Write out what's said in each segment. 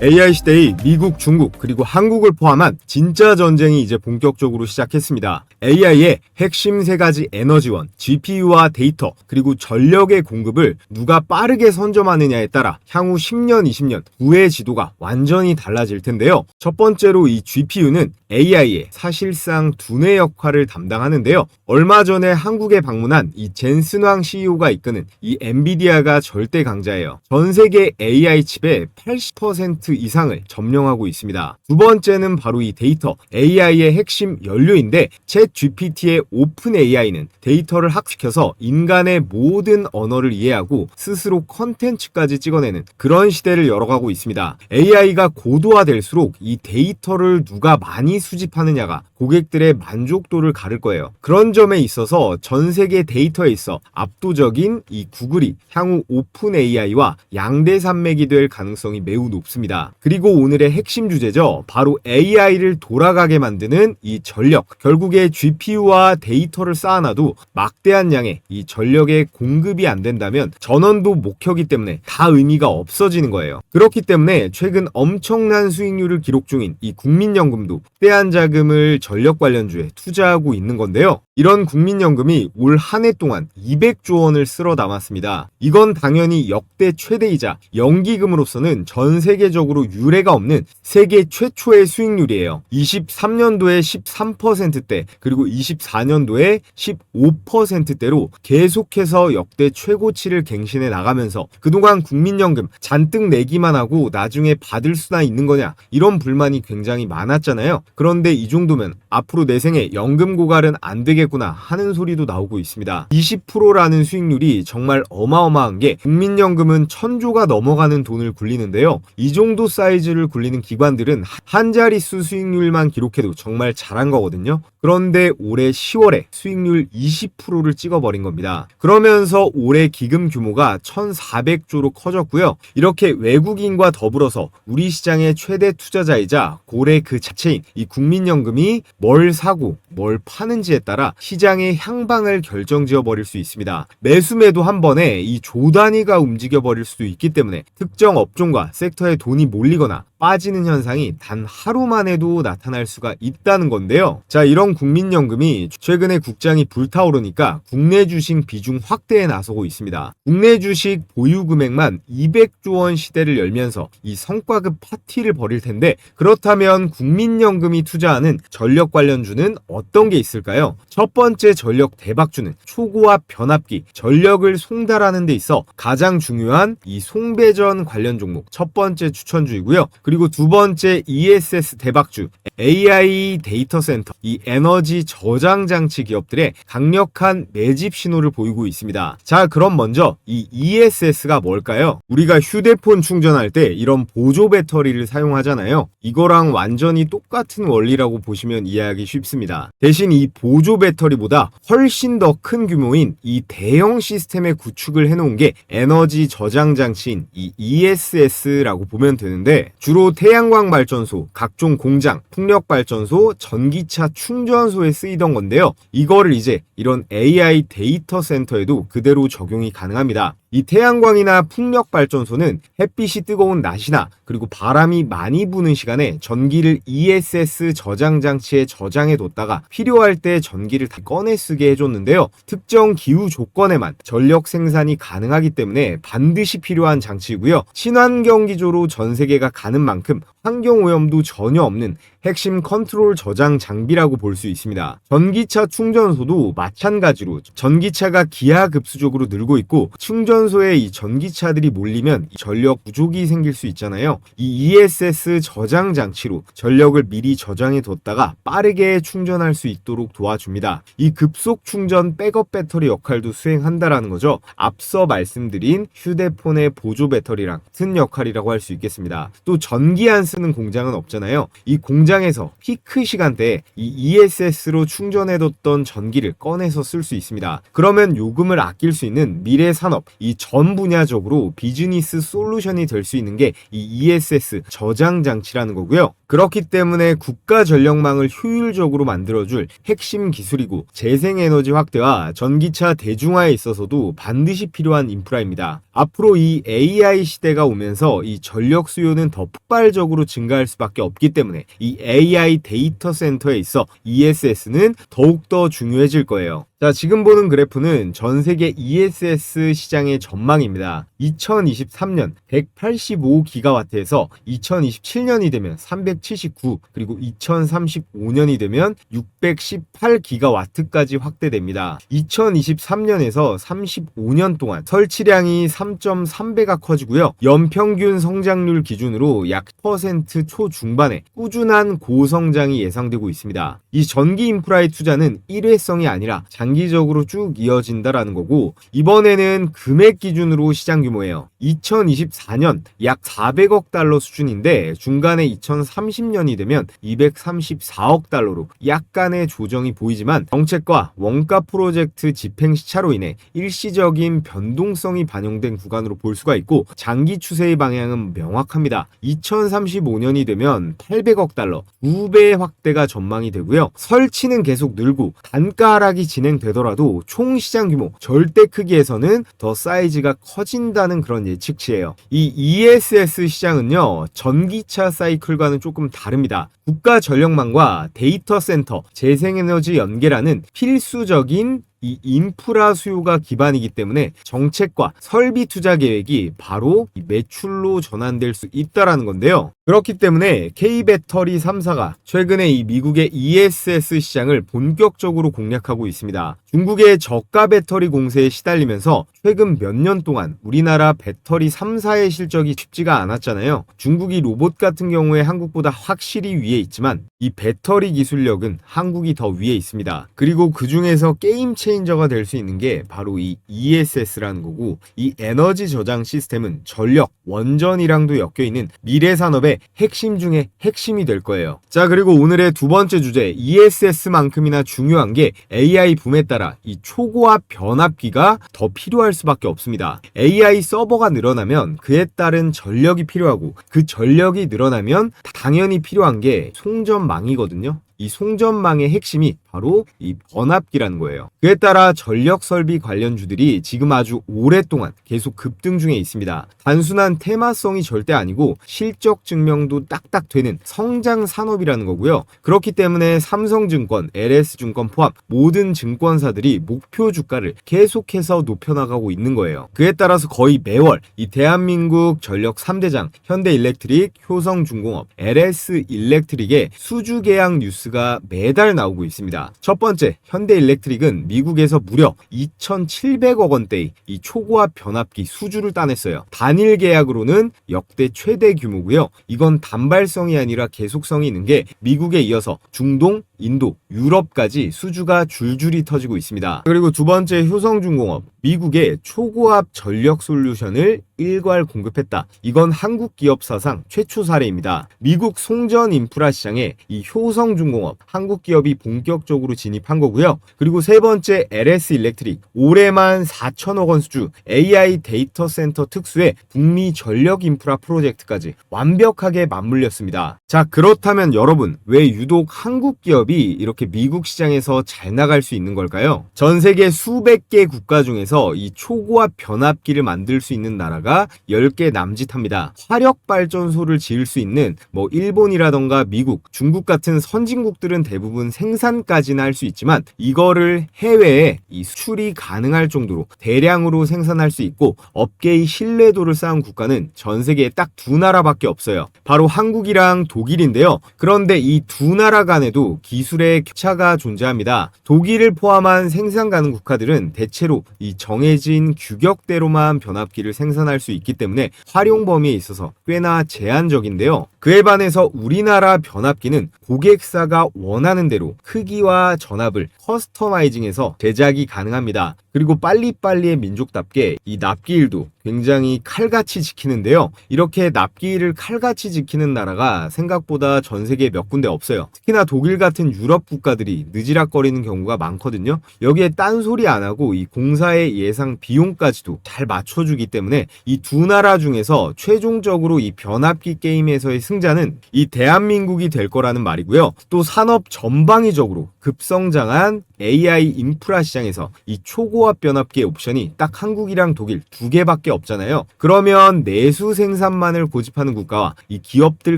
AI 시대의 미국, 중국, 그리고 한국을 포함한 진짜 전쟁이 이제 본격적으로 시작했습니다. AI의 핵심 세 가지 에너지원, GPU와 데이터, 그리고 전력의 공급을 누가 빠르게 선점하느냐에 따라 향후 10년, 20년 후의 지도가 완전히 달라질 텐데요. 첫 번째로 이 GPU는 AI의 사실상 두뇌 역할을 담당하는데요. 얼마 전에 한국에 방문한 이 젠슨왕 CEO가 이끄는 이 엔비디아가 절대 강자예요. 전 세계 AI 칩의 80% 이상을 점령하고 있습니다. 두 번째는 바로 이 데이터, AI의 핵심 연료인데 챗 GPT의 오픈 AI는 데이터를 학습시켜서 인간의 모든 언어를 이해하고 스스로 컨텐츠까지 찍어내는 그런 시대를 열어가고 있습니다. AI가 고도화될수록 이 데이터를 누가 많이 수집하느냐가 고객들의 만족도를 가를 거예요. 그런 점에 있어서 전 세계 데이터에 있어 압도적인 이 구글이 향후 오픈 AI와 양대 산맥이 될 가능성이 매우 높습니다. 그리고 오늘의 핵심 주제죠. 바로 AI를 돌아가게 만드는 이 전력. 결국에 GPU와 데이터를 쌓아놔도 막대한 양의 이 전력의 공급이 안 된다면 전원도 못 켜기 때문에 다 의미가 없어지는 거예요. 그렇기 때문에 최근 엄청난 수익률을 기록 중인 이 국민연금도 막대한 자금을 전력 관련주에 투자하고 있는 건데요. 이런 국민연금이 올 한 해 동안 200조 원을 쓸어 담았습니다. 이건 당연히 역대 최대이자 연기금으로서는 전 세계적으로 유례가 없는 세계 최초의 수익률이에요. 23년도에 13%대 그리고 24년도에 15%대로 계속해서 역대 최고치를 갱신해 나가면서 그동안 국민연금 잔뜩 내기만 하고 나중에 받을 수나 있는 거냐 이런 불만이 굉장히 많았잖아요. 그런데 이 정도면 앞으로 내 생에 연금 고갈은 안 되겠구나 하는 소리도 나오고 있습니다. 20%라는 수익률이 정말 어마어마한 게 국민연금은 1000조가 넘어가는 돈을 굴리는데요. 이 정도 사이즈를 굴리는 기관들은 한 자릿수 수익률만 기록해도 정말 잘한 거거든요. 그런데 올해 10월에 수익률 20%를 찍어버린 겁니다. 그러면서 올해 기금 규모가 1400조로 커졌고요. 이렇게 외국인과 더불어서 우리 시장의 최대 투자자이자 고래 그 자체인 이 국민연금이 뭘 사고 뭘 파는지에 따라 시장의 향방을 결정지어 버릴 수 있습니다. 매수매도 한 번에 이 조 단위가 움직여 버릴 수도 있기 때문에 특정 업종과 섹터에 돈이 몰리거나 빠지는 현상이 단 하루만에도 나타날 수가 있다는 건데요. 자, 이런 국민연금이 최근에 국장이 불타오르니까 국내 주식 비중 확대에 나서고 있습니다. 국내 주식 보유 금액만 200조 원 시대를 열면서 이 성과급 파티를 벌일 텐데 그렇다면 국민연금이 투자하는 전력 관련주는 어떤 게 있을까요? 첫 번째 전력 대박주는 초고압 변압기, 전력을 송달하는 데 있어 가장 중요한 이 송배전 관련 종목 첫 번째 추천주이고요. 그리고 두 번째 ESS 대박주 AI 데이터 센터 이 에너지 저장 장치 기업들의 강력한 매집 신호를 보이고 있습니다. 자, 그럼 먼저 이 ESS가 뭘까요? 우리가 휴대폰 충전할 때 이런 보조 배터리를 사용하잖아요. 이거랑 완전히 똑같은 원리라고 보시면 이해하기 쉽습니다. 대신 이 보조 배터리보다 훨씬 더 큰 규모인 이 대형 시스템의 구축을 해놓은 게 에너지 저장 장치인 이 ESS라고 보면 되는데 주로 태양광 발전소, 각종 공장, 풍력 발전소, 전기차 충전소에 쓰이던 건데요. 이거를 이제 이런 AI 데이터 센터에도 그대로 적용이 가능합니다. 이 태양광이나 풍력 발전소는 햇빛이 뜨거운 낮이나 그리고 바람이 많이 부는 시간에 전기를 ESS 저장 장치에 저장해 뒀다가 필요할 때 전기를 다 꺼내 쓰게 해줬는데요. 특정 기후 조건에만 전력 생산이 가능하기 때문에 반드시 필요한 장치이고요. 친환경 기조로 전 세계가 가는 만큼 환경 오염도 전혀 없는 핵심 컨트롤 저장 장비라고 볼 수 있습니다. 전기차 충전소도 마찬가지로 전기차가 기하급수적으로 늘고 있고 충전소에 이 전기차들이 몰리면 전력 부족이 생길 수 있잖아요. 이 ESS 저장 장치로 전력을 미리 저장해 뒀다가 빠르게 충전할 수 있도록 도와줍니다. 이 급속 충전 백업 배터리 역할도 수행한다라는 거죠. 앞서 말씀드린 휴대폰의 보조 배터리랑 같은 역할이라고 할 수 있겠습니다. 또 전기 안 쓰는 공장은 없잖아요. 이 공장에서 피크 시간대에 이 ESS로 충전해뒀던 전기를 꺼내서 쓸 수 있습니다. 그러면 요금을 아낄 수 있는 미래 산업, 이 전 분야적으로 비즈니스 솔루션이 될 수 있는 게 이 ESS 저장 장치라는 거고요. 그렇기 때문에 국가 전력망을 효율적으로 만들어줄 핵심 기술이고 재생에너지 확대와 전기차 대중화에 있어서도 반드시 필요한 인프라입니다. 앞으로 이 AI 시대가 오면서 이 전력 수요는 더 폭발적으로 증가할 수밖에 없기 때문에 이 AI 데이터 센터에 있어 ESS는 더욱더 중요해질 거예요. 자, 지금 보는 그래프는 전 세계 ESS 시장의 전망입니다. 2023년 185기가와트에서 2027년이 되면 379, 그리고 2035년이 되면 618기가와트까지 확대됩니다. 2023년에서 35년 동안 설치량이 3.3배가 커지고요. 연평균 성장률 기준으로 약 10% 초중반의 꾸준한 고성장이 예상되고 있습니다. 이 전기 인프라의 투자는 일회성이 아니라 장기적으로 쭉 이어진다라는 거고, 이번에는 금액 기준으로 시장 규모예요. 2024년 약 400억 달러 수준인데 중간에 2030년이 되면 234억 달러로 약간의 조정이 보이지만 정책과 원가 프로젝트 집행 시차로 인해 일시적인 변동성이 반영된 구간으로 볼 수가 있고, 장기 추세의 방향은 명확합니다. 2035년이 되면 800억 달러, 2배 확대가 전망이 되고요. 설치는 계속 늘고 단가 하락이 진행되더라도 총 시장 규모, 절대 크기에서는 더 사이즈가 커진다는 그런 예측치예요. 이 ESS 시장은요, 전기차 사이클과는 조금 다릅니다. 국가 전력망과 데이터 센터, 재생에너지 연계라는 필수적인 이 인프라 수요가 기반이기 때문에 정책과 설비 투자 계획이 바로 매출로 전환될 수 있다라는 건데요. 그렇기 때문에 K배터리 3사가 최근에 이 미국의 ESS 시장을 본격적으로 공략하고 있습니다. 중국의 저가 배터리 공세에 시달리면서 최근 몇 년 동안 우리나라 배터리 3사의 실적이 쉽지가 않았잖아요. 중국이 로봇 같은 경우에 한국보다 확실히 위에 있지만 이 배터리 기술력은 한국이 더 위에 있습니다. 그리고 그 중에서 게임 체인저가 될 수 있는 게 바로 이 ESS라는 거고, 이 에너지 저장 시스템은 전력, 원전이랑도 엮여있는 미래 산업의 핵심 중에 핵심이 될 거예요. 자, 그리고 오늘의 두 번째 주제, ESS만큼이나 중요한 게 AI 붐에 따라 이 초고압 변압기가 더 필요할 수밖에 없습니다. AI 서버가 늘어나면 그에 따른 전력이 필요하고, 그 전력이 늘어나면 당연히 필요한 게 송전망이거든요. 이 송전망의 핵심이 바로 이 변압기라는 거예요. 그에 따라 전력 설비 관련주들이 지금 아주 오랫동안 계속 급등 중에 있습니다. 단순한 테마성이 절대 아니고 실적 증명도 딱딱 되는 성장 산업이라는 거고요. 그렇기 때문에 삼성증권, LS증권 포함 모든 증권사들이 목표 주가를 계속해서 높여나가고 있는 거예요. 그에 따라서 거의 매월 이 대한민국 전력 3대장 현대일렉트릭, 효성중공업, LS일렉트릭의 수주 계약 뉴스가 매달 나오고 있습니다. 첫 번째, 현대일렉트릭은 미국에서 무려 2,700억 원대의 이 초고압 변압기 수주를 따냈어요. 단일 계약으로는 역대 최대 규모고요. 이건 단발성이 아니라 계속성이 있는 게 미국에 이어서 중동, 인도, 유럽까지 수주가 줄줄이 터지고 있습니다. 그리고 두 번째, 효성중공업. 미국의 초고압 전력 솔루션을 일괄 공급했다. 이건 한국 기업 사상 최초 사례입니다. 미국 송전 인프라 시장에 이 효성중공업, 한국 기업이 본격적으로 진입한 거고요. 그리고 세 번째, LS일렉트릭. 올해만 4천억 원 수주, AI 데이터 센터 특수의 북미 전력 인프라 프로젝트까지 완벽하게 맞물렸습니다. 자, 그렇다면 여러분, 왜 유독 한국 기업이 이렇게 미국 시장에서 잘 나갈 수 있는 걸까요? 전 세계 수백 개 국가 중에서 이 초고압 변압기를 만들 수 있는 나라가 10개 남짓합니다. 화력발전소를 지을 수 있는 일본이라던가 미국, 중국 같은 선진국들은 대부분 생산까지는 할 수 있지만 이거를 해외에 이 수출이 가능할 정도로 대량으로 생산할 수 있고 업계의 신뢰도를 쌓은 국가는 전 세계에 딱 두 나라밖에 없어요. 바로 한국이랑 독일인데요. 그런데 이 두 나라 간에도 기술의 격차가 존재합니다. 독일을 포함한 생산 가능 국가들은 대체로 이 정해진 규격대로만 변압기를 생산할 수 있기 때문에 활용 범위에 있어서 꽤나 제한적인데요. 그에 반해서 우리나라 변압기는 고객사가 원하는 대로 크기와 전압을 커스터마이징해서 제작이 가능합니다. 그리고 빨리빨리의 민족답게 이 납기일도 굉장히 칼같이 지키는데요. 이렇게 납기일을 칼같이 지키는 나라가 생각보다 전 세계에 몇 군데 없어요. 특히나 독일 같은 발달된 유럽 국가들이 느지락거리는 경우가 많거든요. 여기에 딴소리 안 하고 이 공사의 예상 비용까지도 잘 맞춰주기 때문에 이 두 나라 중에서 최종적으로 이 변압기 게임에서의 승자는 이 대한민국이 될 거라는 말이고요. 또 산업 전방위적으로 급성장한 AI 인프라 시장에서 이 초고압 변압기의 옵션이 딱 한국이랑 독일 두 개밖에 없잖아요. 그러면 내수 생산만을 고집하는 국가와 이 기업들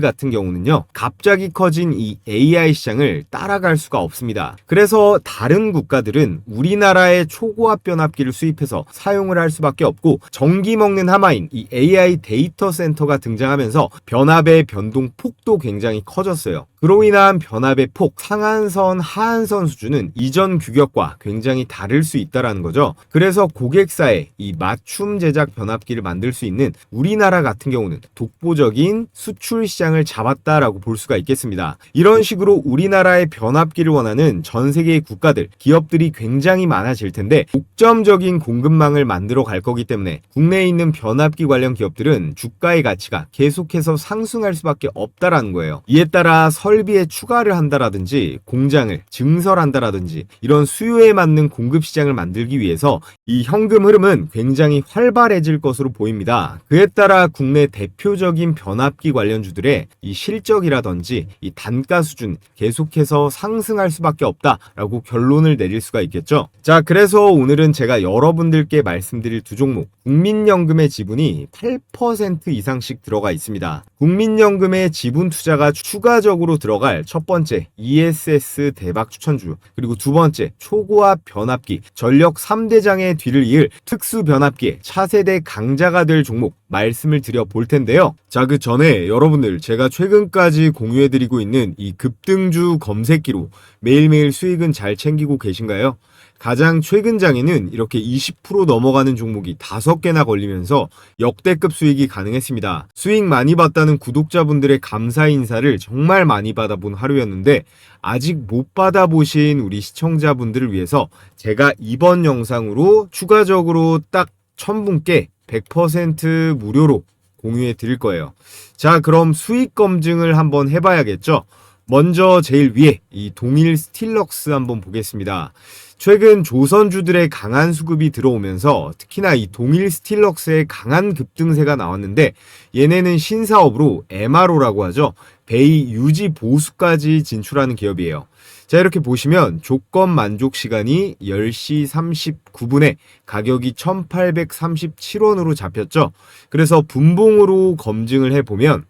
같은 경우는요, 갑자기 커진 이 AI 시장을 따라갈 수가 없습니다. 그래서 다른 국가들은 우리나라의 초고압 변압기를 수입해서 사용을 할 수밖에 없고, 전기 먹는 하마인 이 AI 데이터 센터가 등장하면서 변압의 변동 폭도 굉장히 커졌어요. 그로 인한 변압의 폭, 상한선, 하한선 수준은 이전 규격과 굉장히 다를 수 있다는 거죠. 그래서 고객사에 이 맞춤 제작 변압기를 만들 수 있는 우리나라 같은 경우는 독보적인 수출 시장을 잡았다라고 볼 수가 있겠습니다. 이런 식으로 우리나라의 변압기를 원하는 전 세계의 국가들, 기업들이 굉장히 많아질 텐데, 독점적인 공급망을 만들어 갈 거기 때문에 국내에 있는 변압기 관련 기업들은 주가의 가치가 계속해서 상승할 수밖에 없다라는 거예요. 이에 따라 설비에 추가를 한다라든지 공장을 증설한다라든지 이런 수요에 맞는 공급 시장을 만들기 위해서 이 현금 흐름은 굉장히 활발해질 것으로 보입니다. 그에 따라 국내 대표적인 변압기 관련주들의 이 실적이라든지 이 단가 수준 계속해서 상승할 수밖에 없다라고 결론을 내릴 수가 있겠죠. 자, 그래서 오늘은 제가 여러분들께 말씀드릴 두 종목, 국민연금의 지분이 8% 이상씩 들어가 있습니다. 국민연금의 지분 투자가 추가적으로 들어갈 첫 번째 ESS 대박 추천주, 그리고 두 번째 초고압 변압기, 전력 3대장의 뒤를 이을 특수 변압기의 차세대 강자가 될 종목 말씀을 드려 볼 텐데요. 자, 그 전에 여러분들, 제가 최근까지 공유해드리고 있는 이 급등주 검색기로 매일매일 수익은 잘 챙기고 계신가요? 가장 최근 장에는 이렇게 20% 넘어가는 종목이 5개나 걸리면서 역대급 수익이 가능했습니다. 수익 많이 봤다는 구독자분들의 감사 인사를 정말 많이 받아본 하루였는데, 아직 못 받아보신 우리 시청자분들을 위해서 제가 이번 영상으로 추가적으로 딱 1000분께 100% 무료로 공유해 드릴 거예요. 자, 그럼 수익 검증을 한번 해봐야겠죠? 먼저 제일 위에 이 동일 스틸럭스 한번 보겠습니다. 최근 조선주들의 강한 수급이 들어오면서 특히나 이 동일 스틸럭스의 강한 급등세가 나왔는데, 얘네는 신사업으로 MRO라고 하죠. 베이 유지 보수까지 진출하는 기업이에요. 자, 이렇게 보시면 조건 만족 시간이 10시 39분에 가격이 1837원으로 잡혔죠. 그래서 분봉으로 검증을 해보면,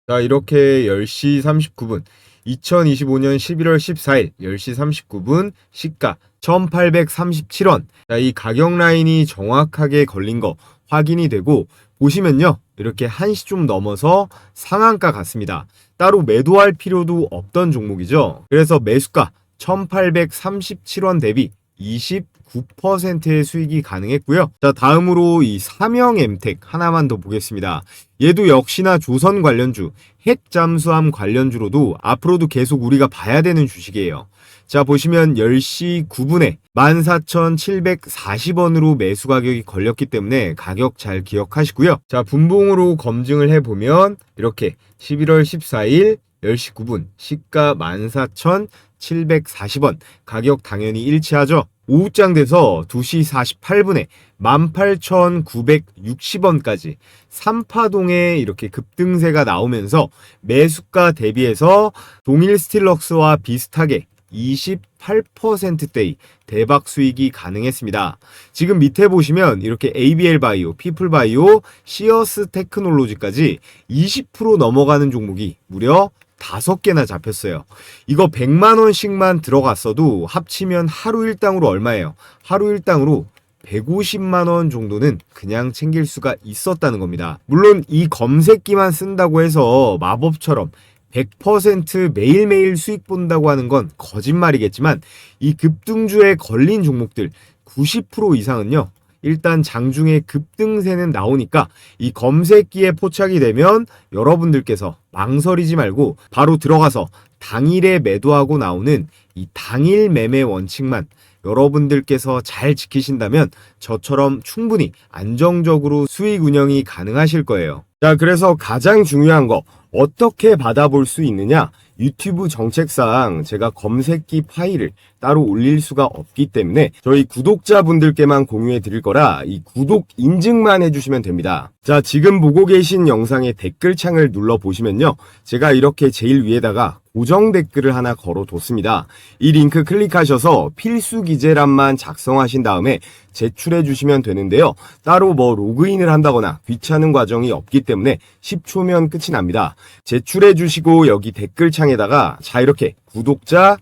자, 이렇게 10시 39분 2025년 11월 14일 10시 39분 시가 1837원. 자, 이 가격 라인이 정확하게 걸린 거 확인이 되고, 보시면요, 이렇게 1시 좀 넘어서 상한가 같습니다. 따로 매도할 필요도 없던 종목이죠. 그래서 매수가 1837원 대비 29%의 수익이 가능했고요. 자, 다음으로 이 삼형엠텍 하나만 더 보겠습니다. 얘도 역시나 조선 관련주, 핵 잠수함 관련주로도 앞으로도 계속 우리가 봐야 되는 주식이에요. 자, 보시면 10시 9분에 14,740원으로 매수 가격이 걸렸기 때문에 가격 잘 기억하시고요. 자, 분봉으로 검증을 해보면 이렇게 11월 14일 10시 9분 시가 14,740원, 가격 당연히 일치하죠. 오후장 돼서 2시 48분에 18,960원까지 3파동에 이렇게 급등세가 나오면서 매수가 대비해서 동일 스틸럭스와 비슷하게 28%대의 대박 수익이 가능했습니다. 지금 밑에 보시면 이렇게 ABL 바이오, 피플 바이오, 시어스 테크놀로지까지 20% 넘어가는 종목이 무려 5개나 잡혔어요. 이거 100만원씩만 들어갔어도 합치면 하루 일당으로 얼마예요? 하루 일당으로 150만원 정도는 그냥 챙길 수가 있었다는 겁니다. 물론 이 검색기만 쓴다고 해서 마법처럼 100% 매일매일 수익 본다고 하는 건 거짓말이겠지만, 이 급등주에 걸린 종목들 90% 이상은요, 일단 장중에 급등세는 나오니까 이 검색기에 포착이 되면 여러분들께서 망설이지 말고 바로 들어가서 당일에 매도하고 나오는 이 당일 매매 원칙만 여러분들께서 잘 지키신다면 저처럼 충분히 안정적으로 수익 운영이 가능하실 거예요. 자, 그래서 가장 중요한 거 어떻게 받아볼 수 있느냐? 유튜브 정책상 제가 검색기 파일을 따로 올릴 수가 없기 때문에 저희 구독자분들께만 공유해 드릴 거라 이 구독 인증만 해주시면 됩니다. 자, 지금 보고 계신 영상의 댓글창을 눌러보시면요. 제가 이렇게 제일 위에다가 고정 댓글을 하나 걸어뒀습니다. 이 링크 클릭하셔서 필수 기재란만 작성하신 다음에 제출해 주시면 되는데요. 따로 로그인을 한다거나 귀찮은 과정이 없기 때문에 10초면 끝이 납니다. 제출해 주시고 여기 댓글창에다가 자 이렇게 구독자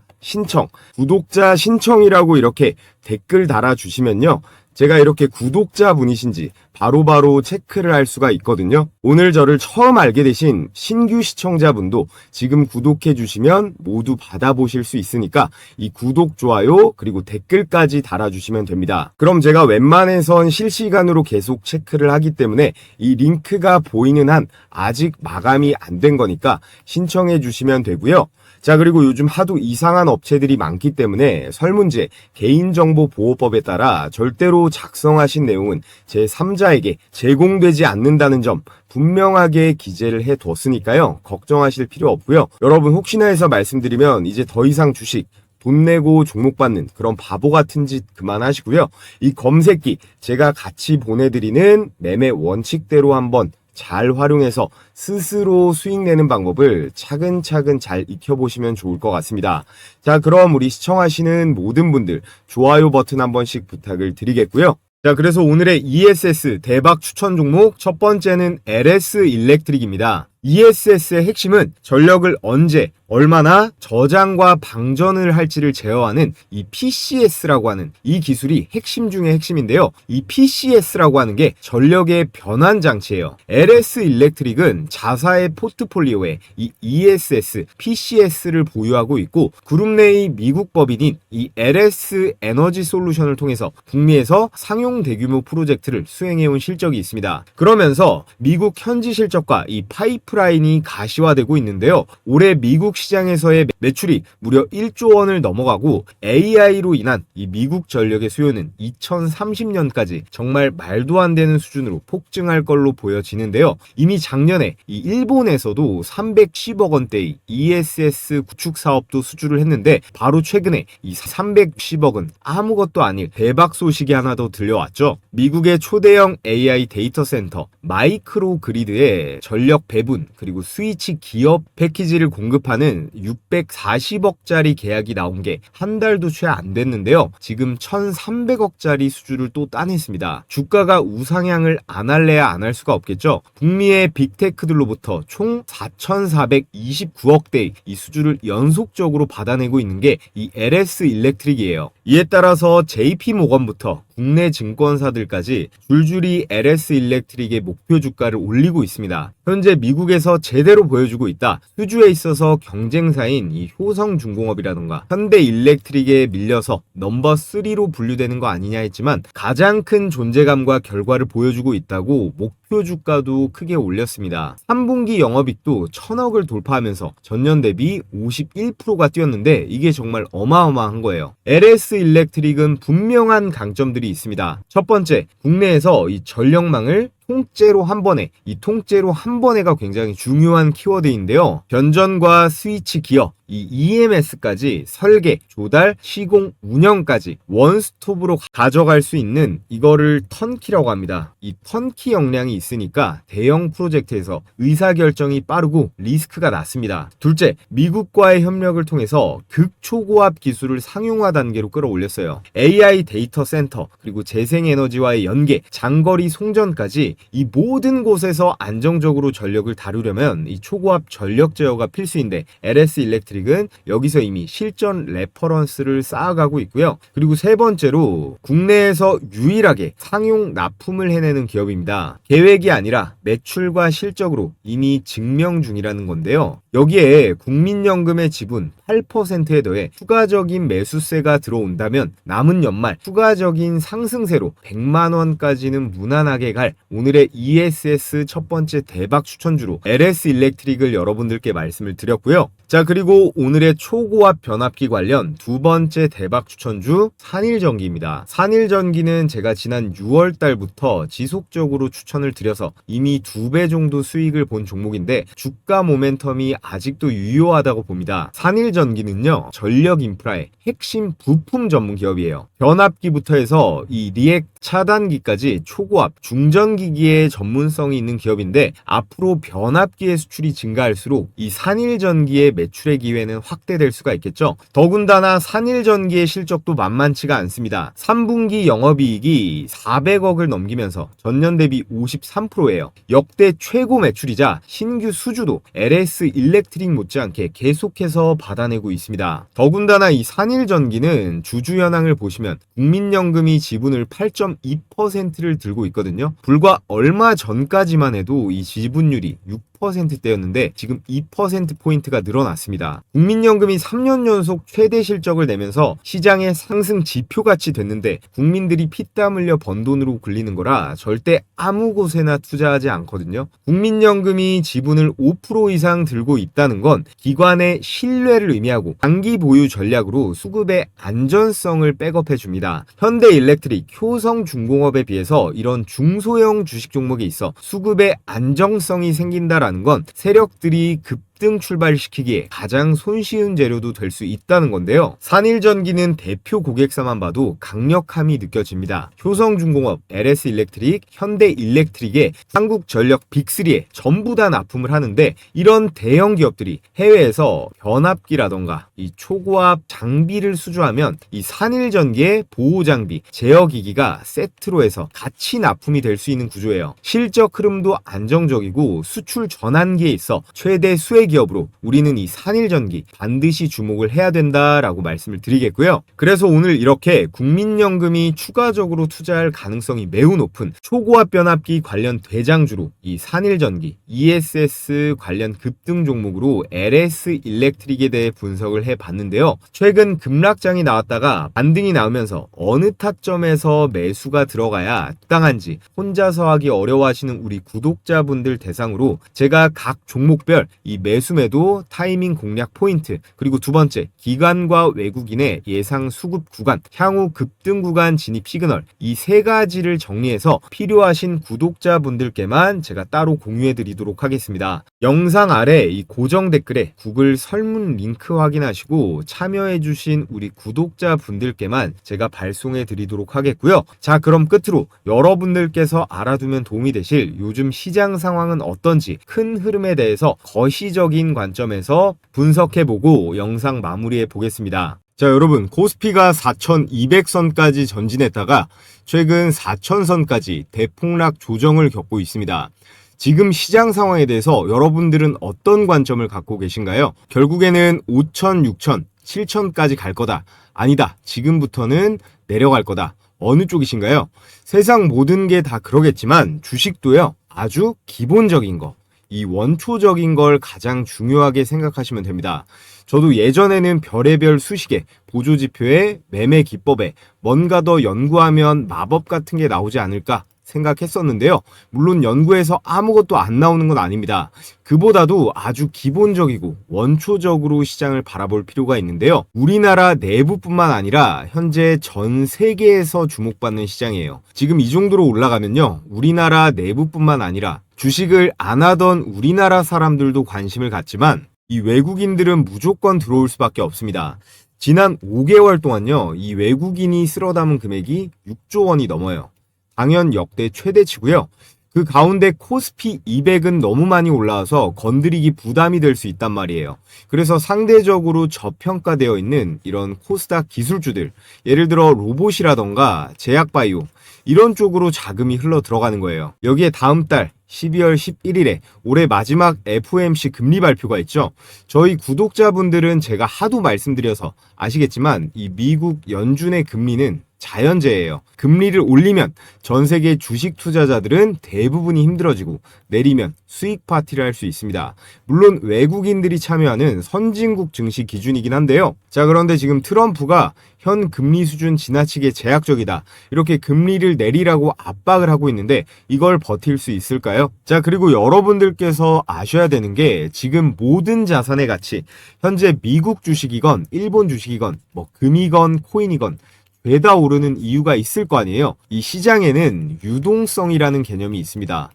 신청이라고 이렇게 댓글 달아주시면요. 제가 이렇게 구독자분이신지 바로바로 체크를 할 수가 있거든요. 오늘 저를 처음 알게 되신 신규 시청자분도 지금 구독해 주시면 모두 받아보실 수 있으니까 이 구독, 좋아요, 그리고 댓글까지 달아주시면 됩니다. 그럼 제가 웬만해선 실시간으로 계속 체크를 하기 때문에 이 링크가 보이는 한 아직 마감이 안 된 거니까 신청해 주시면 되고요. 자, 그리고 요즘 하도 이상한 업체들이 많기 때문에 설문제 개인정보보호법에 따라 절대로 작성하신 내용은 제3자에게 제공되지 않는다는 점 분명하게 기재를 해 두었으니까요. 걱정하실 필요 없고요. 여러분 혹시나 해서 말씀드리면 이제 더 이상 주식 돈 내고 종목 받는 그런 바보 같은 짓 그만하시고요. 이 검색기 제가 같이 보내드리는 매매 원칙대로 한번 잘 활용해서 스스로 수익 내는 방법을 차근차근 잘 익혀보시면 좋을 것 같습니다. 자, 그럼 우리 시청하시는 모든 분들 좋아요 버튼 한 번씩 부탁을 드리겠고요. 자, 그래서 오늘의 ESS 대박 추천 종목 첫 번째는 LS 일렉트릭입니다. ESS의 핵심은 전력을 언제, 얼마나 저장과 방전을 할지를 제어하는 이 PCS라고 하는 이 기술이 핵심 중의 핵심인데요. 이 PCS라고 하는 게 전력의 변환 장치예요. LS 일렉트릭은 자사의 포트폴리오에 이 ESS, PCS를 보유하고 있고 그룹 내의 미국 법인인 이 LS 에너지 솔루션을 통해서 북미에서 상용 대규모 프로젝트를 수행해온 실적이 있습니다. 그러면서 미국 현지 실적과 이 파이프라인이 가시화되고 있는데요. 올해 미국 시장에서의 매출이 무려 1조 원을 넘어가고 AI로 인한 이 미국 전력의 수요는 2030년까지 정말 말도 안 되는 수준으로 폭증할 걸로 보여지는데요. 이미 작년에 이 일본에서도 310억 원대의 ESS 구축 사업도 수주를 했는데 바로 최근에 이 310억은 아무것도 아닐 대박 소식이 하나 더 들려왔죠. 미국의 초대형 AI 데이터 센터 마이크로 그리드에 전력 배분 그리고 스위치 기업 패키지를 공급하는 640억짜리 계약이 나온 게 한 달도 채 안 됐는데요. 지금 1300억짜리 수주를 또 따냈습니다. 주가가 우상향을 안 할래야 안 할 수가 없겠죠. 북미의 빅테크들로부터 총 4429억대의 이 수주를 연속적으로 받아내고 있는 게 이 LS 일렉트릭이에요. 이에 따라서 JP모건부터 국내 증권사들까지 줄줄이 LS 일렉트릭의 목표 주가를 올리고 있습니다. 현재 미국에서 제대로 보여주고 있다. 수주에 있어서 경쟁사인 이 효성중공업이라던가 현대일렉트릭에 밀려서 넘버 3로 분류되는 거 아니냐 했지만 가장 큰 존재감과 결과를 보여주고 있다고 목표 주가도 크게 올렸습니다. 3분기 영업이익도 1000억을 돌파하면서 전년 대비 51%가 뛰었는데 이게 정말 어마어마한 거예요. LS 일렉트릭은 분명한 강점들이 있습니다. 첫 번째, 국내에서 이 전력망을 통째로 한 번에, 이 통째로 한 번에가 굉장히 중요한 키워드인데요. 변전과 스위치 기어, 이 EMS까지 설계, 조달, 시공, 운영까지 원스톱으로 가져갈 수 있는 이거를 턴키라고 합니다. 이 턴키 역량이 있으니까 대형 프로젝트에서 의사결정이 빠르고 리스크가 낮습니다. 둘째, 미국과의 협력을 통해서 극초고압 기술을 상용화 단계로 끌어올렸어요. AI 데이터 센터, 그리고 재생에너지와의 연계, 장거리 송전까지 이 모든 곳에서 안정적으로 전력을 다루려면 이 초고압 전력 제어가 필수인데 LS 일렉트릭은 여기서 이미 실전 레퍼런스를 쌓아가고 있고요. 그리고 세 번째로 국내에서 유일하게 상용 납품을 해내는 기업입니다. 계획이 아니라 매출과 실적으로 이미 증명 중이라는 건데요. 여기에 국민연금의 지분 8%에 더해 추가적인 매수세가 들어온다면 남은 연말 추가적인 상승세로 100만원까지는 무난하게 갈 오늘의 ESS 첫 번째 대박 추천주로 LS 일렉트릭을 여러분들께 말씀을 드렸고요. 자, 그리고 오늘의 초고압 변압기 관련 두 번째 대박 추천주 산일전기입니다. 산일전기는 제가 지난 6월 달부터 지속적으로 추천을 드려서 이미 2배 정도 수익을 본 종목인데 주가 모멘텀이 아직도 유효하다고 봅니다. 산일전기는요, 전력 인프라의 핵심 부품 전문 기업이에요. 변압기부터 해서 이 리액 차단기까지 초고압 중전기기의 전문성이 있는 기업인데 앞으로 변압기의 수출이 증가할수록 이 산일전기의 매출의 기회는 확대될 수가 있겠죠. 더군다나 산일전기의 실적도 만만치가 않습니다. 3분기 영업이익이 400억을 넘기면서 전년 대비 53%예요. 역대 최고 매출이자 신규 수주도 LS 일렉트릭 못지않게 계속해서 받아내고 있습니다. 더군다나 이 산일전기는 주주 현황을 보시면 국민연금이 지분을 8.2%를 들고 있거든요. 불과 얼마 전까지만 해도 이 지분율이 6%대였는데 지금 2%포인트가 늘어났습니다. 국민연금이 3년 연속 최대 실적을 내면서 시장의 상승 지표같이 됐는데 국민들이 피땀 흘려 번 돈으로 굴리는 거라 절대 아무 곳에나 투자하지 않거든요. 국민연금이 지분을 5% 이상 들고 있다는 건 기관의 신뢰를 의미하고 장기 보유 전략으로 수급의 안전성을 백업해 줍니다. 현대일렉트릭, 효성중공업에 비해서 이런 중소형 주식 종목에 있어 수급의 안정성이 생긴다라는 건 세력들이 급등 출발시키기에 가장 손쉬운 재료도 될 수 있다는 건데요. 산일전기는 대표 고객사만 봐도 강력함이 느껴집니다. 효성중공업, LS일렉트릭, 현대일렉트릭의 한국전력 빅3에 전부 다 납품을 하는데 이런 대형 기업들이 해외에서 변압기라던가 이 초고압 장비를 수주하면 이 산일전기의 보호장비, 제어기기가 세트로 해서 같이 납품이 될 수 있는 구조예요. 실적 흐름도 안정적이고 수출 전환기에 있어 최대 수혜 기업으로 우리는 이 산일전기 반드시 주목을 해야 된다라고 말씀을 드리겠고요. 그래서 오늘 이렇게 국민연금이 추가적으로 투자할 가능성이 매우 높은 초고압 변압기 관련 대장주로 이 산일전기, ESS 관련 급등 종목으로 LS 일렉트릭에 대해 분석을 해봤는데요. 최근 급락장이 나왔다가 반등이 나오면서 어느 타점에서 매수가 들어가야 적당한지 혼자서 하기 어려워하시는 우리 구독자분들 대상으로 제가 각 종목별 이 매수매도 타이밍 공략 포인트, 그리고 두 번째 기관과 외국인의 예상 수급 구간, 향후 급등 구간 진입 시그널, 이 세 가지를 정리해서 필요하신 구독자분들께만 제가 따로 공유해 드리도록 하겠습니다. 영상 아래 이 고정 댓글에 구글 설문 링크 확인하시고 참여해 주신 우리 구독자분들께만 제가 발송해 드리도록 하겠고요. 자, 그럼 끝으로 여러분들께서 알아두면 도움이 되실 요즘 시장 상황은 어떤지 큰 흐름에 대해서 거시적인 관점에서 분석해보고 영상 마무리해 보겠습니다. 자, 여러분, 코스피가 4200선까지 전진했다가 최근 4000선까지 대폭락 조정을 겪고 있습니다. 지금 시장 상황에 대해서 여러분들은 어떤 관점을 갖고 계신가요? 결국에는 5000, 6000, 7000까지 갈 거다. 아니다. 지금부터는 내려갈 거다. 어느 쪽이신가요? 세상 모든 게 다 그러겠지만 주식도요. 아주 기본적인 거, 이 원초적인 걸 가장 중요하게 생각하시면 됩니다. 저도 예전에는 별의별 수식에, 보조지표에, 매매 기법에 뭔가 더 연구하면 마법 같은 게 나오지 않을까 생각했었는데요. 물론 연구에서 아무것도 안 나오는 건 아닙니다. 그보다도 아주 기본적이고 원초적으로 시장을 바라볼 필요가 있는데요. 우리나라 내부뿐만 아니라 현재 전 세계에서 주목받는 시장이에요. 지금 이 정도로 올라가면요, 우리나라 내부뿐만 아니라 주식을 안 하던 우리나라 사람들도 관심을 갖지만 이 외국인들은 무조건 들어올 수밖에 없습니다. 지난 5개월 동안요, 이 외국인이 쓸어 담은 금액이 6조 원이 넘어요. 당연 역대 최대치고요. 그 가운데 코스피 200은 너무 많이 올라와서 건드리기 부담이 될 수 있단 말이에요. 그래서 상대적으로 저평가되어 있는 이런 코스닥 기술주들, 예를 들어 로봇이라던가 제약바이오, 이런 쪽으로 자금이 흘러 들어가는 거예요. 여기에 다음 달 12월 11일에 올해 마지막 FOMC 금리 발표가 있죠. 저희 구독자분들은 제가 하도 말씀드려서 아시겠지만 이 미국 연준의 금리는 자연재해예요. 금리를 올리면 전 세계 주식 투자자들은 대부분이 힘들어지고 내리면 수익 파티를 할 수 있습니다. 물론 외국인들이 참여하는 선진국 증시 기준이긴 한데요. 자, 그런데 지금 트럼프가 현 금리 수준 지나치게 제약적이다, 이렇게 금리를 내리라고 압박을 하고 있는데 이걸 버틸 수 있을까요? 자, 그리고 여러분들께서 아셔야 되는 게 지금 모든 자산의 가치, 현재 미국 주식이건 일본 주식이건 뭐 금이건 코인이건 죄다 오르는 이유가 있을 거 아니에요. 이 시장에는 유동성이라는 개념이 있습니다.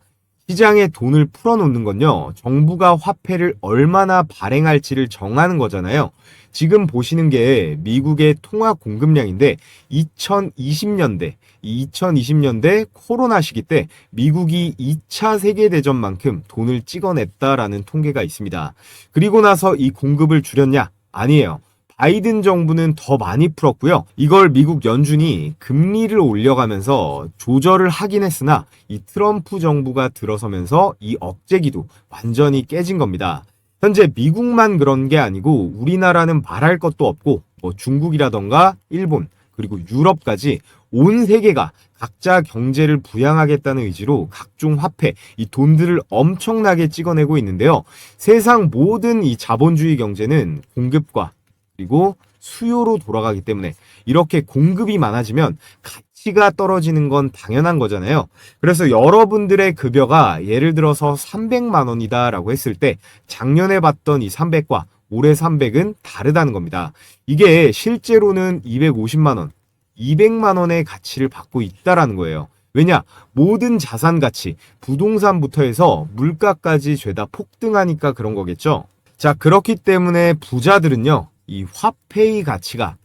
시장에 돈을 풀어놓는 건요, 정부가 화폐를 얼마나 발행할지를 정하는 거잖아요. 지금 보시는 게 미국의 통화 공급량인데 2020년대 코로나 시기 때 미국이 2차 세계대전만큼 돈을 찍어냈다라는 통계가 있습니다. 그리고 나서 이 공급을 줄였냐? 아니에요. 바이든 정부는 더 많이 풀었고요. 이걸 미국 연준이 금리를 올려가면서 조절을 하긴 했으나 이 트럼프 정부가 들어서면서 이 억제기도 완전히 깨진 겁니다. 현재 미국만 그런 게 아니고 우리나라는 말할 것도 없고 뭐 중국이라던가 일본 그리고 유럽까지 온 세계가 각자 경제를 부양하겠다는 의지로 각종 화폐, 이 돈들을 엄청나게 찍어내고 있는데요. 세상 모든 이 자본주의 경제는 공급과 그리고 수요로 돌아가기 때문에 이렇게 공급이 많아지면 가치가 떨어지는 건 당연한 거잖아요. 그래서 여러분들의 급여가 예를 들어서 300만 원이다 라고 했을 때 작년에 봤던 이 300과 올해 300은 다르다는 겁니다. 이게 실제로는 250만 원, 200만 원의 가치를 받고 있다라는 거예요. 왜냐? 모든 자산 가치, 부동산부터 해서 물가까지 죄다 폭등하니까 그런 거겠죠. 자, 그렇기 때문에 부자들은요, 이 화폐의 가치가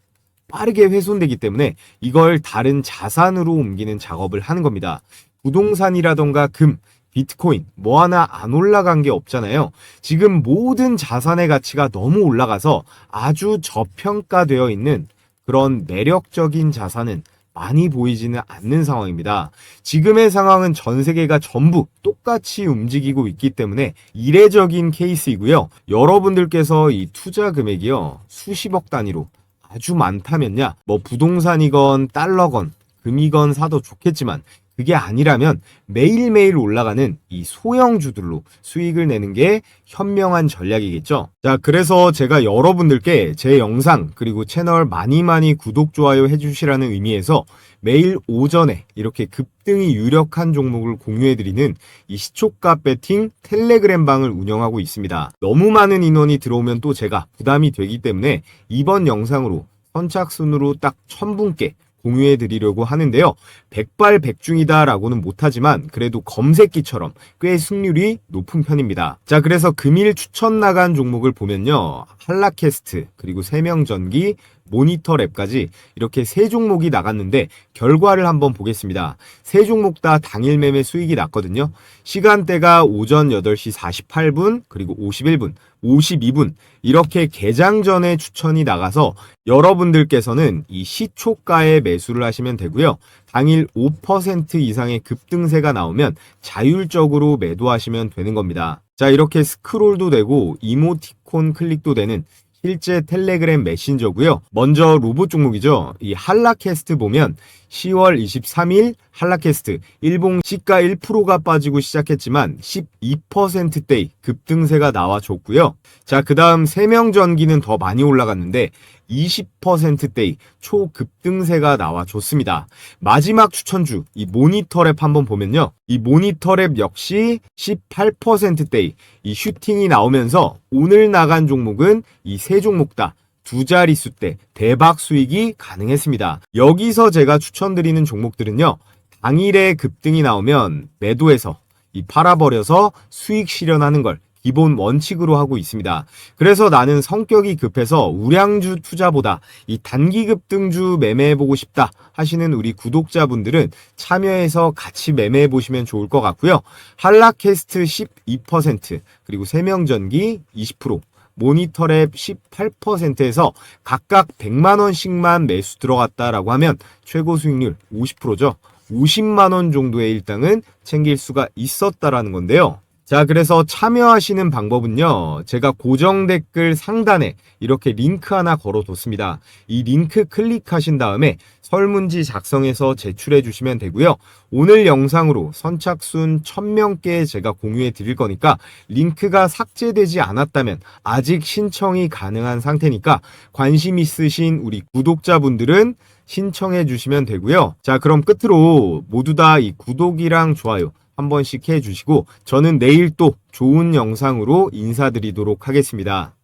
빠르게 훼손되기 때문에 이걸 다른 자산으로 옮기는 작업을 하는 겁니다. 부동산이라던가 금, 비트코인 뭐 하나 안 올라간 게 없잖아요. 지금 모든 자산의 가치가 너무 올라가서 아주 저평가되어 있는 그런 매력적인 자산은 많이 보이지는 않는 상황입니다. 지금의 상황은 전 세계가 전부 똑같이 움직이고 있기 때문에 이례적인 케이스이고요. 여러분들께서 이 투자 금액이요, 수십억 단위로 아주 많다면야 뭐 부동산이건 달러건 금이건 사도 좋겠지만 그게 아니라면 매일매일 올라가는 이 소형주들로 수익을 내는 게 현명한 전략이겠죠. 자, 그래서 제가 여러분들께 제 영상 그리고 채널 많이 구독, 좋아요 해주시라는 의미에서 매일 오전에 이렇게 급등이 유력한 종목을 공유해드리는 이 시초가 배팅 텔레그램 방을 운영하고 있습니다. 너무 많은 인원이 들어오면 또 제가 부담이 되기 때문에 이번 영상으로 선착순으로 딱 1000분께 공유해 드리려고 하는데요. 백발백중이다 라고는 못하지만 그래도 검색기처럼 꽤 승률이 높은 편입니다. 자, 그래서 금일 추천 나간 종목을 보면요, 한라캐스트 그리고 세명전기, 모니터랩까지 이렇게 세 종목이 나갔는데 결과를 한번 보겠습니다. 세 종목 다 당일 매매 수익이 났거든요. 시간대가 오전 8시 48분 그리고 51분 52분 이렇게 개장 전에 추천이 나가서 여러분들께서는 이 시초가에 매수를 하시면 되고요. 당일 5% 이상의 급등세가 나오면 자율적으로 매도하시면 되는 겁니다. 자, 이렇게 스크롤도 되고 이모티콘 클릭도 되는 실제 텔레그램 메신저고요. 먼저 로봇 종목이죠. 이 한라캐스트 보면 10월 23일 한라캐스트 일봉 시가 1%가 빠지고 시작했지만 12%대의 급등세가 나와줬고요. 자, 그 다음 세명전기는 더 많이 올라갔는데 20%대의 초급등세가 나와줬습니다. 마지막 추천주 이 모니터랩 한번 보면요, 이 모니터랩 역시 18%대의 이 슈팅이 나오면서 오늘 나간 종목은 이 세 종목 다 두 자릿수대 대박 수익이 가능했습니다. 여기서 제가 추천드리는 종목들은요, 당일에 급등이 나오면 매도해서 이 팔아버려서 수익 실현하는 걸 기본 원칙으로 하고 있습니다. 그래서 나는 성격이 급해서 우량주 투자보다 이 단기 급등주 매매해보고 싶다 하시는 우리 구독자분들은 참여해서 같이 매매해보시면 좋을 것 같고요. 한라캐스트 12% 그리고 세명전기 20%, 모니터랩 18%에서 각각 100만원씩만 매수 들어갔다라고 하면 최고 수익률 50%죠. 50만원 정도의 일당은 챙길 수가 있었다라는 건데요. 자, 그래서 참여하시는 방법은요, 제가 고정 댓글 상단에 이렇게 링크 하나 걸어뒀습니다. 이 링크 클릭하신 다음에 설문지 작성해서 제출해 주시면 되고요. 오늘 영상으로 선착순 1000명께 제가 공유해 드릴 거니까 링크가 삭제되지 않았다면 아직 신청이 가능한 상태니까 관심 있으신 우리 구독자분들은 신청해 주시면 되고요. 자, 그럼 끝으로 모두 다 이 구독이랑 좋아요 한 번씩 해주시고 저는 내일 또 좋은 영상으로 인사드리도록 하겠습니다.